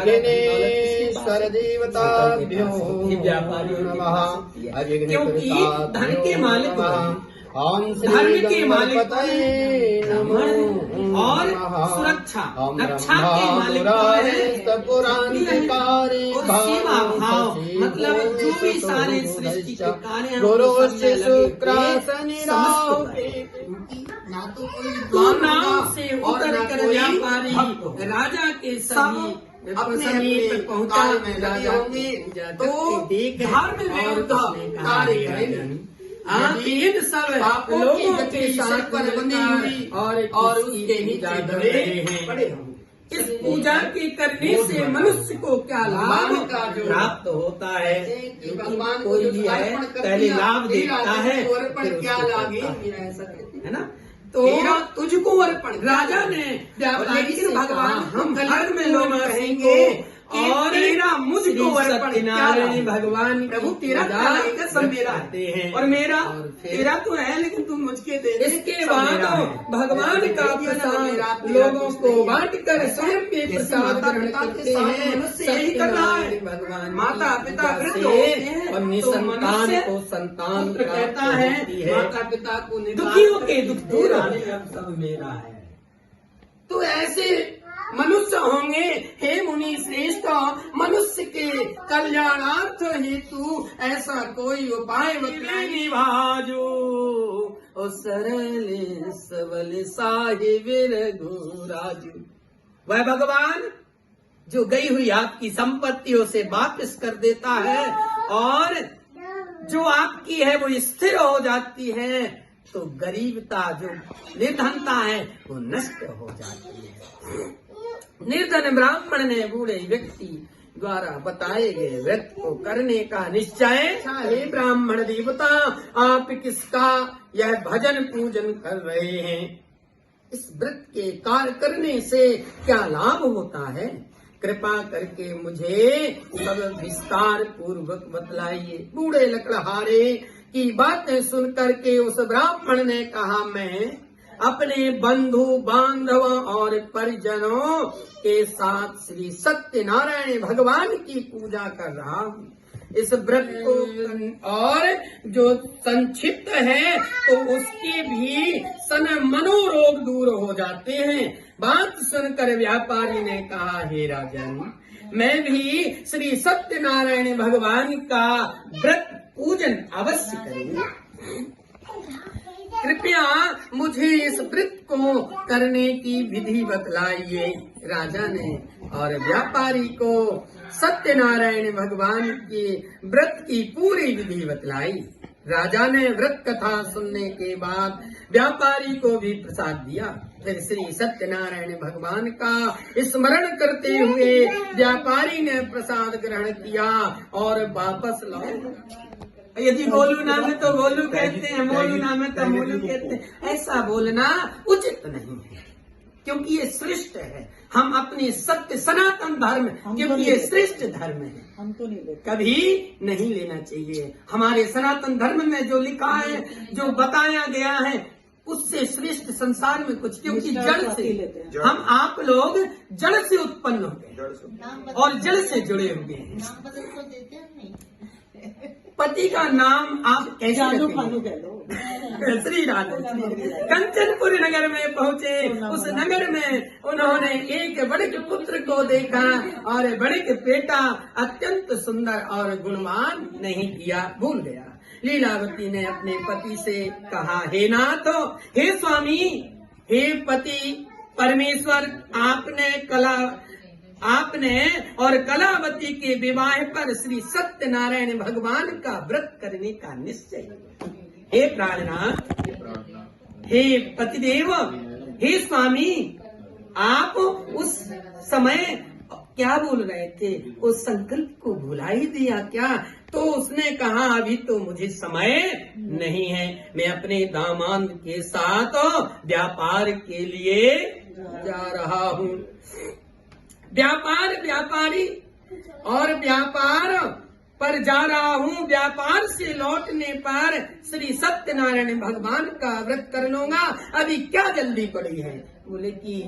विघ्नेश्वर देवताभ्यो नमः। क्योंकि धन के मालिक ओम धर्म श्री के मालिक गणपतये नमः और सुरक्षा रक्षा के मालिक और सेवा भाव, मतलब जो भी सारे सृष्टि के कार्य गुरु से शुक्रासनि तो नाम से उतर कर व्यापारी राजा के सभी समीप पहुंचा में राजा होंगे तो धर्म में कार्य करेंगे। इन सब लोगों के साथ पर बंदी हुई और उसके नीचे दबे हैं। इस पूजा के करने से मनुष्य को क्या लाभ प्राप्त होता है? कोई भी है पहले लाभ देखता है फिर क्या लाभ है ना। तो तुझको अर्पण राजा ने, लेकिन भगवान हम घर में लोग कहेंगे और तेरा मुझको अर्पण नारायण भगवान प्रभु तेरा सब मेरा आते हैं और मेरा तेरा तो है लेकिन तुम मुझके दे। इसके बाद भगवान का प्रसाद लोगों को बांट कर स्वयं के प्रसाद ग्रहण करते हैं। यही करना है। भगवान माता पिता वृद्ध और निसंतान को संतान कहता है। माता पिता को दुखियों के दुख दूर सब मेरा है। तो ऐसे मनुष्य होंगे हे मुनि श्रेष्ठ, मनुष्य के कल्याणार्थ हेतु ऐसा कोई उपाय बतलाइए भाजो ओ सरल सबल साहिब रघुराजू। वह भगवान जो गई हुई आपकी संपत्तियों से वापस कर देता है और जो आपकी है वो स्थिर हो जाती है, तो गरीबता जो निर्धनता है वो नष्ट हो जाती है। निर्धन ब्राह्मण ने बूढ़े व्यक्ति द्वारा बताए गए व्रत को करने का निश्चय। हे ब्राह्मण देवता, आप किसका यह भजन पूजन कर रहे हैं? इस व्रत के कार्य करने से क्या लाभ होता है? कृपा करके मुझे सब विस्तार पूर्वक बतलाइए। बूढ़े लकड़हारे की बातें सुन करके उस ब्राह्मण ने कहा, मैं अपने बंधु बांधव और परिजनों के साथ श्री सत्यनारायण भगवान की पूजा कर रहा हूँ। इस व्रत को और जो संक्षिप्त है तो उसके भी मनोरोग दूर हो जाते हैं। बात सुनकर व्यापारी ने कहा, हे राजन, मैं भी श्री सत्यनारायण भगवान का व्रत पूजन अवश्य करूंगा। कृपया मुझे इस व्रत को करने की विधि बतलाइए। राजा ने और व्यापारी को सत्यनारायण भगवान के व्रत की पूरी विधि बतलाई। राजा ने व्रत कथा सुनने के बाद व्यापारी को भी प्रसाद दिया। फिर श्री सत्यनारायण भगवान का स्मरण करते हुए व्यापारी ने प्रसाद ग्रहण किया और वापस लौट। यदि गोलू नाम है तो गोलू कहते हैं, मोलू नाम है तो मोलू कहते हैं। ऐसा बोलना उचित नहीं है, क्योंकि ये श्रेष्ठ है। हम अपने सत्य सनातन धर्म, क्योंकि ये श्रेष्ठ धर्म है, हम तो नहीं कभी नहीं लेना चाहिए। हमारे सनातन धर्म में जो लिखा है, जो बताया गया है, उससे श्रेष्ठ संसार में कुछ, क्योंकि जड़ से हम आप लोग जड़ से उत्पन्न होते हैं और जड़ से जुड़े हुए हैं। पति का नाम आप कैसे श्री राधा। कंचनपुर नगर में पहुँचे। उस नगर में उन्होंने एक बड़े के पुत्र को देखा और बड़े के बेटा अत्यंत सुंदर और गुणवान नहीं किया, भूल गया। लीलावती ने अपने पति से कहा, हे नाथ, हे स्वामी, हे पति परमेश्वर, आपने और कलावती के विवाह पर श्री सत्यनारायण भगवान का व्रत करने का निश्चय। हे प्राणनाथ, हे पतिदेव, हे स्वामी, आप उस समय क्या बोल रहे थे? उस संकल्प को भुला ही दिया क्या? तो उसने कहा, अभी तो मुझे समय नहीं है, मैं अपने दामाद के साथ व्यापार के लिए जा रहा हूँ। व्यापारी और व्यापार पर जा रहा हूँ। व्यापार से लौटने पर श्री सत्यनारायण भगवान का व्रत कर लूंगा। अभी क्या जल्दी पड़ी है? बोले कि